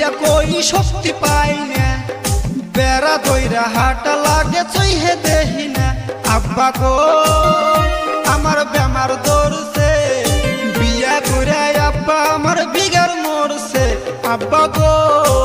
কইয়া কই শক্তি পাই না, বেড়া দইরা হাটা লাগে চইহে দেহি না। আব্বা গো আমার বেমার ধরছে, বিয়া করে আব্বা আমার বিগার মরছে। আব্বা গো